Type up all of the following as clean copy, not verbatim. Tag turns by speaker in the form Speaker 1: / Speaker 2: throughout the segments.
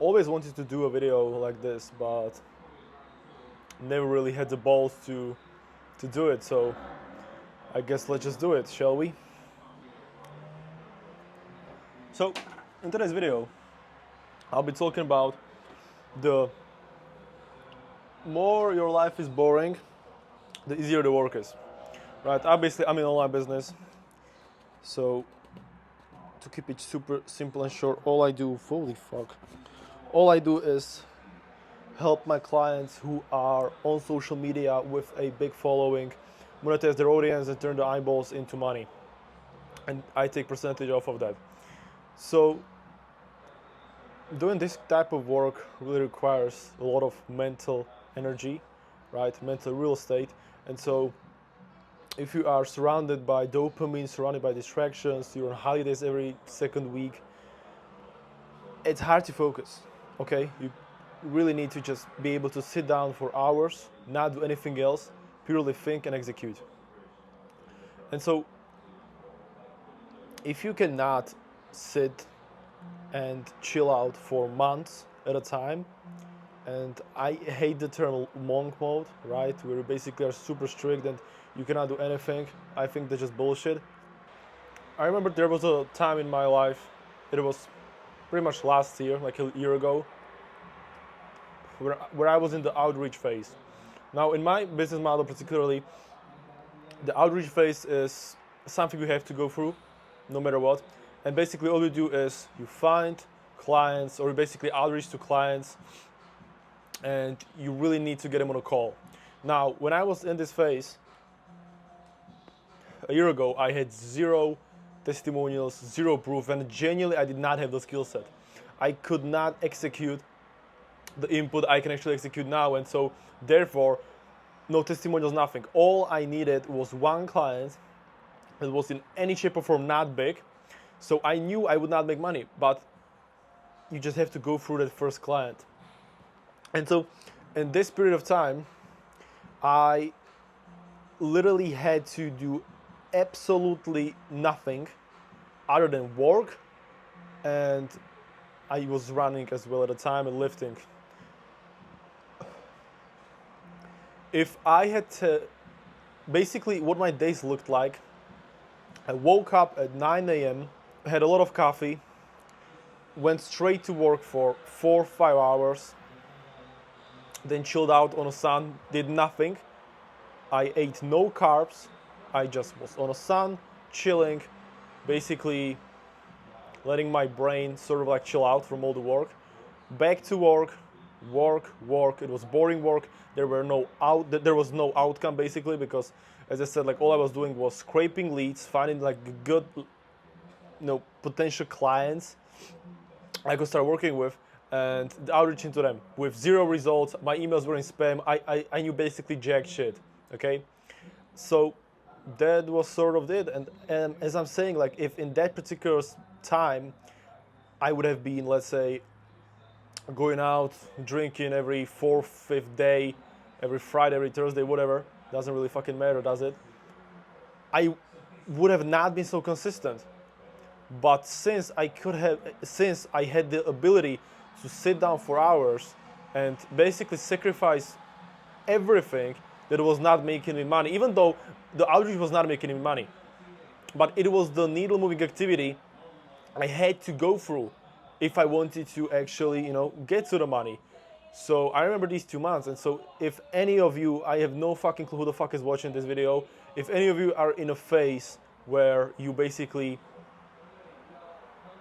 Speaker 1: always wanted to do a video like this, but never really had the balls to do it. So I guess let's just do it, shall we? So in today's video, I'll be talking about the more your life is boring, the easier the work is. Right? Obviously, I'm in online business, so to keep it super simple and short, all I do is help my clients who are on social media with a big following monetize their audience and turn the eyeballs into money, and I take percentage off of that. So doing this type of work really requires a lot of mental energy, right? Mental real estate. And so if you are surrounded by dopamine, surrounded by distractions, you're on holidays every second week, it's hard to focus, okay? You really need to just be able to sit down for hours, not do anything else, purely think and execute. And so if you cannot sit and chill out for months at a time, and I hate the term monk mode, right? Where you basically are super strict and you cannot do anything. I think that's just bullshit. I remember there was a time in my life, it was pretty much last year, like a year ago, where I was in the outreach phase. Now, in my business model particularly, the outreach phase is something you have to go through, no matter what. And basically all you do is you find clients, or basically outreach to clients, and you really need to get them on a call. Now, when I was in this phase, a year ago, I had zero testimonials, zero proof, and genuinely I did not have the skill set. I could not execute the input I can actually execute now, and so therefore, no testimonials, nothing. All I needed was one client that was in any shape or form not big, so I knew I would not make money, but you just have to go through that first client. And so in this period of time, I literally had to do absolutely nothing other than work, and I was running as well at the time and lifting. If I had to, basically what my days looked like, I woke up at 9 a.m., had a lot of coffee, went straight to work for 4 or 5 hours, then chilled out on the sun, did nothing. I ate no carbs. I just was on the sun, chilling, basically letting my brain sort of like chill out from all the work. Back to work. It was boring work. There was no outcome basically, because as I said, like all I was doing was scraping leads, finding like good, potential clients I could start working with, and outreaching to them with zero results. My emails were in spam. I knew basically jack shit. Okay, so that was sort of it. And as I'm saying, like if in that particular time I would have been, let's say, going out drinking every 4th, 5th day, every Friday, every Thursday, whatever, doesn't really fucking matter, does it? I would have not been so consistent. But since I had the ability to sit down for hours and basically sacrifice everything that was not making me money, even though the outreach was not making me money, but it was the needle moving activity I had to go through if I wanted to actually, get to the money. So I remember these 2 months. And so if any of you, I have no fucking clue who the fuck is watching this video, if any of you are in a phase where you basically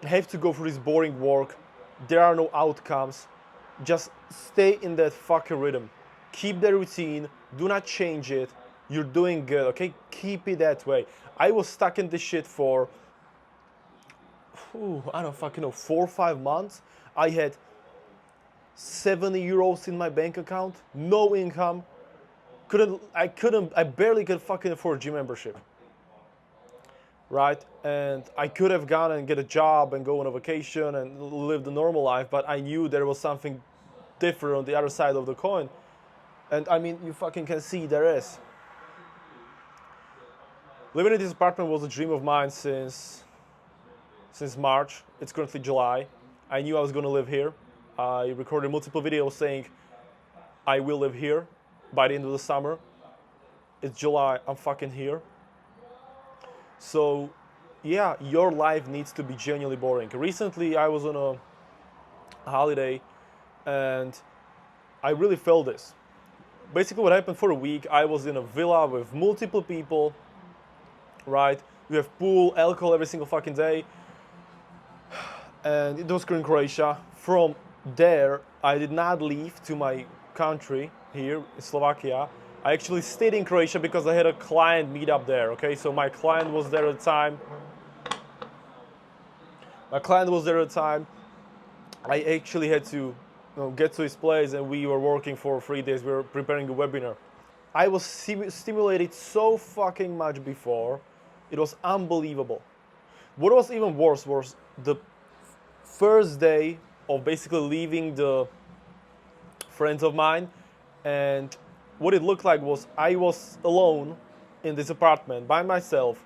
Speaker 1: have to go through this boring work, there are no outcomes, just stay in that fucking rhythm. Keep the routine, do not change it. You're doing good, okay? Keep it that way. I was stuck in this shit for, I don't fucking know, 4 or 5 months. I had 70 euros in my bank account, no income. I barely could fucking afford a gym membership. Right? And I could have gone and get a job and go on a vacation and live the normal life, but I knew there was something different on the other side of the coin. And I mean, you fucking can see there is. Living in this apartment was a dream of mine since March. It's currently July. I knew I was going to live here. I recorded multiple videos saying I will live here by the end of the summer. It's July, I'm fucking here. So yeah, your life needs to be genuinely boring. Recently I was on a holiday and I really felt this. Basically what happened, for a week I was in a villa with multiple people, right? We have pool, alcohol every single fucking day. And it was in Croatia. From there, I did not leave to my country here in Slovakia. I actually stayed in Croatia because I had a client meet up there, okay? So my client was there at the time. I actually had to get to his place and we were working for 3 days. We were preparing a webinar. I was stimulated so fucking much before. It was unbelievable. What was even worse was the first day of basically leaving the friends of mine, and what it looked like was I was alone in this apartment by myself,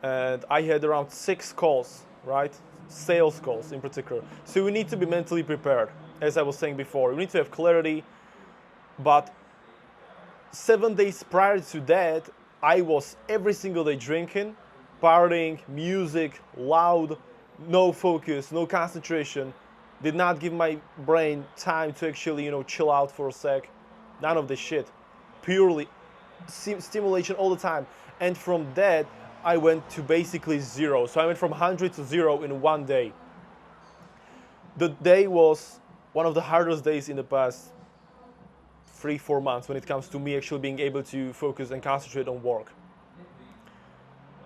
Speaker 1: and I had around 6 calls, right? Sales calls in particular. So we need to be mentally prepared, as I was saying before. We need to have clarity, but 7 days prior to that, I was every single day drinking, partying, music, loud, no focus, no concentration, did not give my brain time to actually, chill out for a sec. None of this shit. Purely stimulation all the time. And from that, I went to basically zero. So I went from 100 to 0 in 1 day. The day was one of the hardest days in the past 3-4 months when it comes to me actually being able to focus and concentrate on work.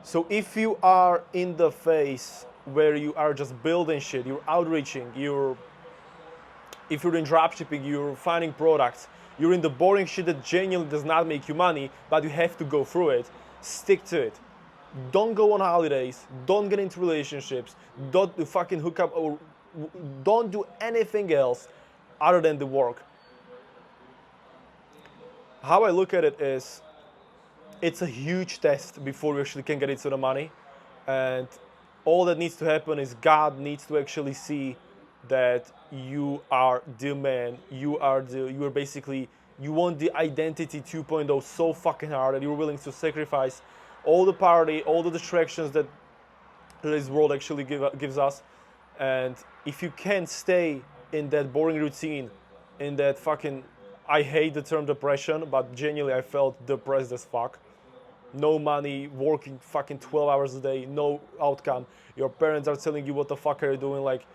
Speaker 1: So if you are in the phase where you are just building shit, you're outreaching, if you're in dropshipping, you're finding products, you're in the boring shit that genuinely does not make you money, but you have to go through it, stick to it. Don't go on holidays, don't get into relationships, don't fucking hook up, or don't do anything else other than the work. How I look at it is, it's a huge test before you actually can get into the money, and all that needs to happen is God needs to actually see that you are the man, you want the identity 2.0 so fucking hard that you're willing to sacrifice all the party, all the distractions that this world actually gives us. And if you can't stay in that boring routine, in that fucking, I hate the term depression, but genuinely I felt depressed as fuck. No money, working fucking 12 hours a day, no outcome. Your parents are telling you what the fuck are you doing, like,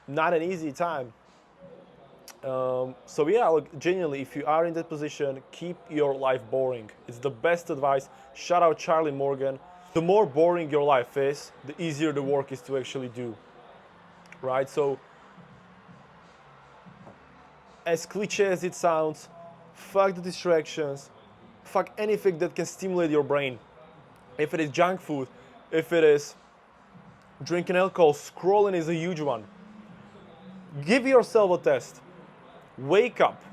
Speaker 1: not an easy time. So yeah, look, genuinely, if you are in that position, keep your life boring. It's the best advice. Shout out Charlie Morgan. The more boring your life is, the easier the work is to actually do, right? So, as cliche as it sounds, fuck the distractions, fuck anything that can stimulate your brain. If it is junk food, if it is drinking alcohol, scrolling is a huge one. Give yourself a test. Wake up,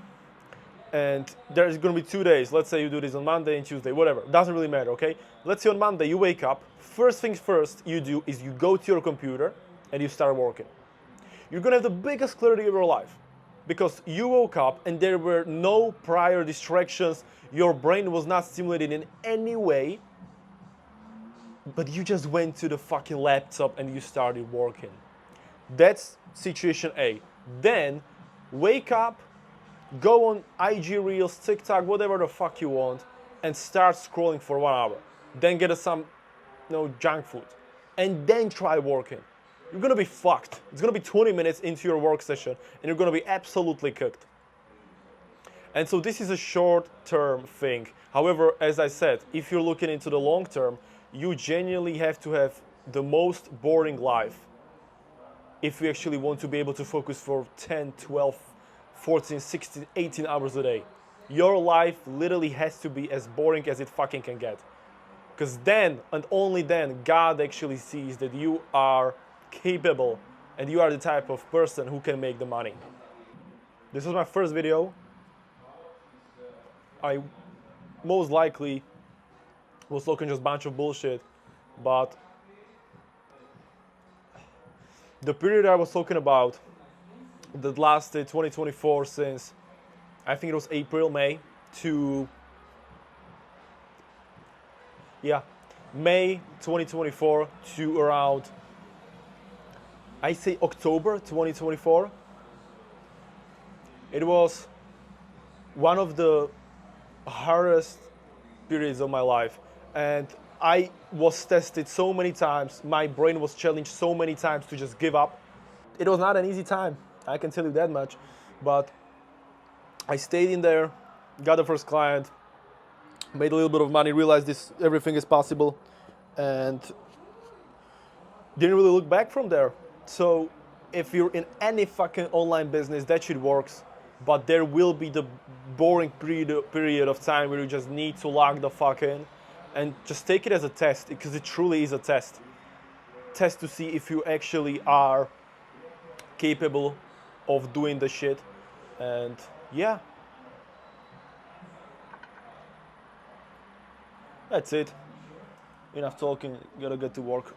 Speaker 1: and there's gonna be 2 days. Let's say you do this on Monday and Tuesday, whatever. Doesn't really matter, okay? Let's say on Monday you wake up. First things first you do is you go to your computer and you start working. You're gonna have the biggest clarity of your life because you woke up and there were no prior distractions. Your brain was not stimulated in any way, but you just went to the fucking laptop and you started working. That's situation A. Then wake up, go on IG Reels, TikTok, whatever the fuck you want, and start scrolling for 1 hour. Then get some, junk food, and then try working. You're gonna be fucked. It's gonna be 20 minutes into your work session, and you're gonna be absolutely cooked. And so this is a short-term thing. However, as I said, if you're looking into the long term, you genuinely have to have the most boring life if you actually want to be able to focus for 10, 12, 14, 16, 18 hours a day. Your life literally has to be as boring as it fucking can get. Because then, and only then, God actually sees that you are capable and you are the type of person who can make the money. This was my first video. I most likely was talking just a bunch of bullshit, but the period I was talking about that lasted 2024 since I think it was April, May to May 2024 to around I say October 2024. It was one of the hardest periods of my life, and I was tested so many times. My brain was challenged so many times to just give up. It was not an easy time, I can tell you that much, but I stayed in there, got the first client, made a little bit of money, realized this everything is possible, and didn't really look back from there. So if you're in any fucking online business, that shit works, but there will be the boring period of time where you just need to log the fuck in and just take it as a test, because it truly is a test. Test to see if you actually are capable of doing the shit. And yeah, that's it. Enough talking, gotta get to work.